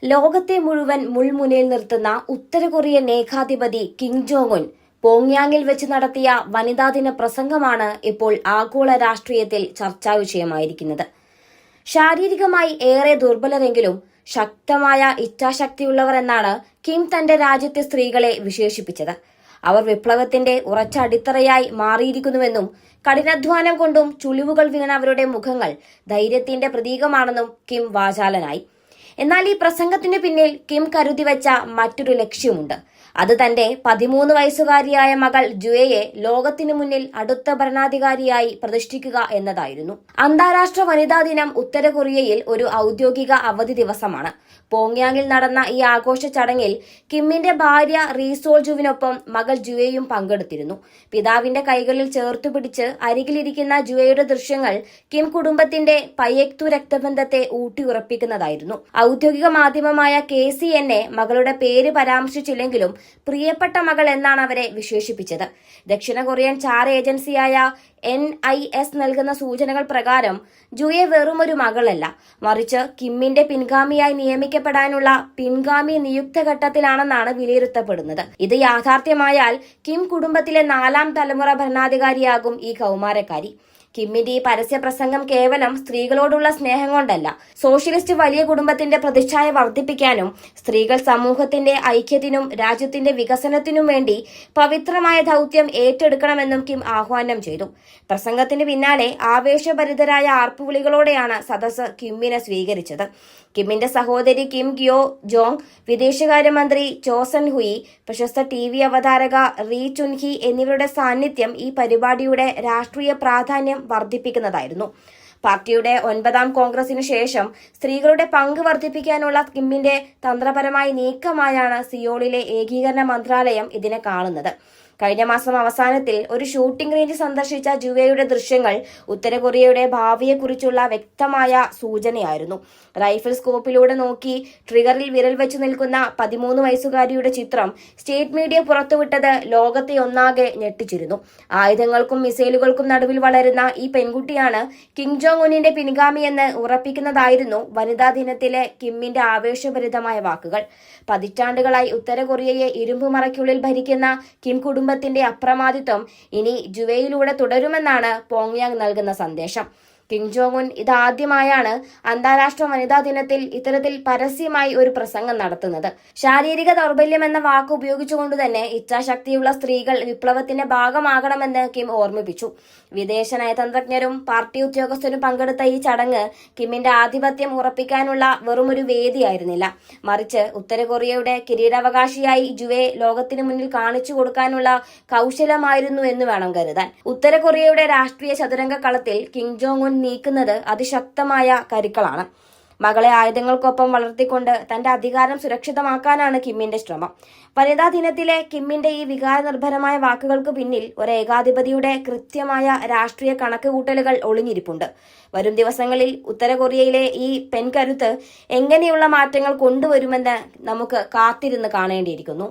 ലോകത്തെ മുഴുവൻ മുൾമുനയിൽ നിർത്തുന്ന ഉത്തര കൊറിയൻ ഏകാധിപതി കിം ജോങ് ഉൻ പോങ്യാങ്ങിൽ വെച്ച് നടത്തിയ വനിതാദിന പ്രസംഗമാണ് ഇപ്പോൾ ആഗോള രാഷ്ട്രീയത്തിൽ ചർച്ചാ വിഷയമായിരിക്കുന്നത്. ശാരീരികമായി ഏറെ ദുർബലരെങ്കിലും ശക്തമായ ഇച്ഛാശക്തിയുള്ളവർ എന്നാണ് കിം തന്റെ രാജ്യത്തെ സ്ത്രീകളെ വിശേഷിപ്പിച്ചത്. അവർ വിപ്ലവത്തിന്റെ ഉറച്ച അടിത്തറയായി മാറിയിരിക്കുന്നുവെന്നും കഠിനാധ്വാനം കൊണ്ടും ചുളിവുകൾ വീണ അവരുടെ മുഖങ്ങൾ ധൈര്യത്തിന്റെ പ്രതീകമാണെന്നും കിം വാചാലനായി. എന്നാൽ ഈ പ്രസംഗത്തിന് പിന്നിൽ കിം കരുതി വെച്ച മറ്റൊരു ലക്ഷ്യമുണ്ട്. അത് തന്റെ 13 വയസ്സുകാരിയായ മകൾ ജുയയെ ലോകത്തിനു മുന്നിൽ അടുത്ത ഭരണാധികാരിയായി പ്രതിഷ്ഠിക്കുക എന്നതായിരുന്നു. അന്താരാഷ്ട്ര വനിതാ ദിനം ഉത്തര കൊറിയയിൽ ഒരു ഔദ്യോഗിക അവധി ദിവസമാണ്. പോങ്യാങ്ങിൽ നടന്ന ഈ ആഘോഷ ചടങ്ങിൽ കിമ്മിന്റെ ഭാര്യ റീ സോൾജുവിനൊപ്പം മകൾ ജുയയും പങ്കെടുത്തിരുന്നു. പിതാവിന്റെ കൈകളിൽ ചേർത്തുപിടിച്ച് അരികിലിരിക്കുന്ന ജുയയുടെ ദൃശ്യങ്ങൾ കിം കുടുംബത്തിന്റെ പയ്യക്തു രക്തബന്ധത്തെ ഊട്ടിയുറപ്പിക്കുന്നതായിരുന്നു. ഔദ്യോഗിക മാധ്യമമായ KCNA മകളുടെ പേര് പരാമർശിച്ചില്ലെങ്കിലും പ്രിയപ്പെട്ട മകൾ എന്നാണ് അവരെ വിശേഷിപ്പിച്ചത്. ദക്ഷിണ കൊറിയൻ ചാർ ഏജൻസിയായ NIS നൽകുന്ന സൂചനകൾ പ്രകാരം ജുയെ വെറുമൊരു മകളല്ല, മറിച്ച് കിമ്മിന്റെ പിൻഗാമിയായി നിയമിക്കപ്പെടാനുള്ള പിൻഗാമി നിയുക്ത ഘട്ടത്തിലാണെന്നാണ് വിലയിരുത്തപ്പെടുന്നത്. ഇത് യാഥാർത്ഥ്യമായാൽ കിം കുടുംബത്തിലെ 4ാം തലമുറ ഭരണാധികാരിയാകും ഈ കൗമാരക്കാരി. കിമ്മിന്റെ ഈ പരസ്യ പ്രസംഗം കേവലം സ്ത്രീകളോടുള്ള സ്നേഹം കൊണ്ടല്ല, സോഷ്യലിസ്റ്റ് വലിയ കുടുംബത്തിന്റെ പ്രതിച്ഛായ വർദ്ധിപ്പിക്കാനും സ്ത്രീകൾ സമൂഹത്തിന്റെ ഐക്യത്തിനും രാജ്യത്തിന്റെ വികസനത്തിനും വേണ്ടി പവിത്രമായ ദൗത്യം ഏറ്റെടുക്കണമെന്നും കിം ആഹ്വാനം ചെയ്തു. പ്രസംഗത്തിന് പിന്നാലെ ആവേശഭരിതരായ ആർപ്പുവിളികളോടെയാണ് സദസ്സ് കിമ്മിനെ സ്വീകരിച്ചത്. കിമ്മിന്റെ സഹോദരി കിം ഗ്യോ ജോങ്, വിദേശകാര്യമന്ത്രി ചോ സൺ ഹുയി, പ്രശസ്ത TV അവതാരക റീ ചുൻഹി എന്നിവരുടെ സാന്നിധ്യം ഈ പരിപാടിയുടെ രാഷ്ട്രീയ പ്രാധാന്യം വർദ്ധിപ്പിക്കുന്നതായിരുന്നു. പാർട്ടിയുടെ 9ാം കോൺഗ്രസിനു ശേഷം സ്ത്രീകളുടെ പങ്ക് വർദ്ധിപ്പിക്കാനുള്ള കിമ്മിന്റെ തന്ത്രപരമായ നീക്കമായാണ് സിയോളിലെ ഏകീകരണ മന്ത്രാലയം ഇതിനെ കാണുന്നത്. കഴിഞ്ഞ മാസം അവസാനത്തിൽ ഒരു ഷൂട്ടിംഗ് റേഞ്ച് സന്ദർശിച്ച ജുവയുടെ ദൃശ്യങ്ങൾ ഉത്തര കൊറിയയുടെ ഭാവിയെക്കുറിച്ചുള്ള വ്യക്തമായ സൂചനയായിരുന്നു. റൈഫിൾ സ്കോപ്പിലൂടെ നോക്കി ട്രിഗറിൽ വിരൽ വെച്ചു നിൽക്കുന്ന 13 വയസ്സുകാരിയുടെ ചിത്രം സ്റ്റേറ്റ് മീഡിയ പുറത്തുവിട്ടത് ലോകത്തെ ഒന്നാകെ ഞെട്ടിച്ചിരുന്നു. ആയുധങ്ങൾക്കും മിസൈലുകൾക്കും നടുവിൽ വളരുന്ന ഈ പെൺകുട്ടിയാണ് കിം ജോങ് ഉന്നിന്റെ പിൻഗാമിയെന്ന് ഉറപ്പിക്കുന്നതായിരുന്നു വനിതാ ദിനത്തിലെ കിമ്മിന്റെ ആവേശഭരിതമായ വാക്കുകൾ. പതിറ്റാണ്ടുകളായി ഉത്തര കൊറിയയെ ഇരുമ്പുമറയ്ക്കുള്ളിൽ ഭരിക്കുന്ന കിം കുടുംബത്തിന്റെ അപ്രമാദിത്വം ഇനി ജുവയിലൂടെ തുടരുമെന്നാണ് പോങ്യാങ് നൽകുന്ന സന്ദേശം. കിം ജോങ് ഉൻ ഇതാദ്യമായാണ് അന്താരാഷ്ട്ര വനിതാ ദിനത്തിൽ ഇത്തരത്തിൽ പരസ്യമായി ഒരു പ്രസംഗം നടത്തുന്നത്. ശാരീരിക ദൗർബല്യം എന്ന വാക്ക് ഉപയോഗിച്ചുകൊണ്ട് തന്നെ ഇച്ഛാശക്തിയുള്ള സ്ത്രീകൾ വിപ്ലവത്തിന്റെ ഭാഗമാകണമെന്ന് കിം ഓർമ്മിപ്പിച്ചു. വിദേശ നയതന്ത്രജ്ഞരും പാർട്ടി ഉദ്യോഗസ്ഥരും പങ്കെടുത്ത ഈ ചടങ്ങ് കിമ്മിന്റെ ആധിപത്യം ഉറപ്പിക്കാനുള്ള വെറുമൊരു വേദിയായിരുന്നില്ല, മറിച്ച് ഉത്തര കൊറിയയുടെ കിരീടാവകാശിയായി ജുവയെ ലോകത്തിനു മുന്നിൽ കാണിച്ചു കൊടുക്കാനുള്ള കൗശലമായിരുന്നു എന്ന് വേണം കരുതാൻ. ഉത്തര കൊറിയയുടെ രാഷ്ട്രീയ ചതുരംഗ കളത്തിൽ കിം ജോങ് ഉൻ നീക്കുന്നത് അതിശക്തമായ കരുക്കളാണ്. മകളെ ആയുധങ്ങൾക്കൊപ്പം വളർത്തിക്കൊണ്ട് തന്റെ അധികാരം സുരക്ഷിതമാക്കാനാണ് കിമ്മിന്റെ ശ്രമം. വനിതാ ദിനത്തിലെ കിമ്മിന്റെ ഈ വികാരനിർഭരമായ വാക്കുകൾക്ക് പിന്നിൽ ഒരു ഏകാധിപതിയുടെ കൃത്യമായ രാഷ്ട്രീയ കണക്കുകൂട്ടലുകൾ ഒളിഞ്ഞിരിപ്പുണ്ട്. വരും ദിവസങ്ങളിൽ ഉത്തര കൊറിയയിലെ ഈ പെൺകരുത്ത് എങ്ങനെയുള്ള മാറ്റങ്ങൾ കൊണ്ടുവരുമെന്ന് നമുക്ക് കാത്തിരുന്ന് കാണേണ്ടിയിരിക്കുന്നു.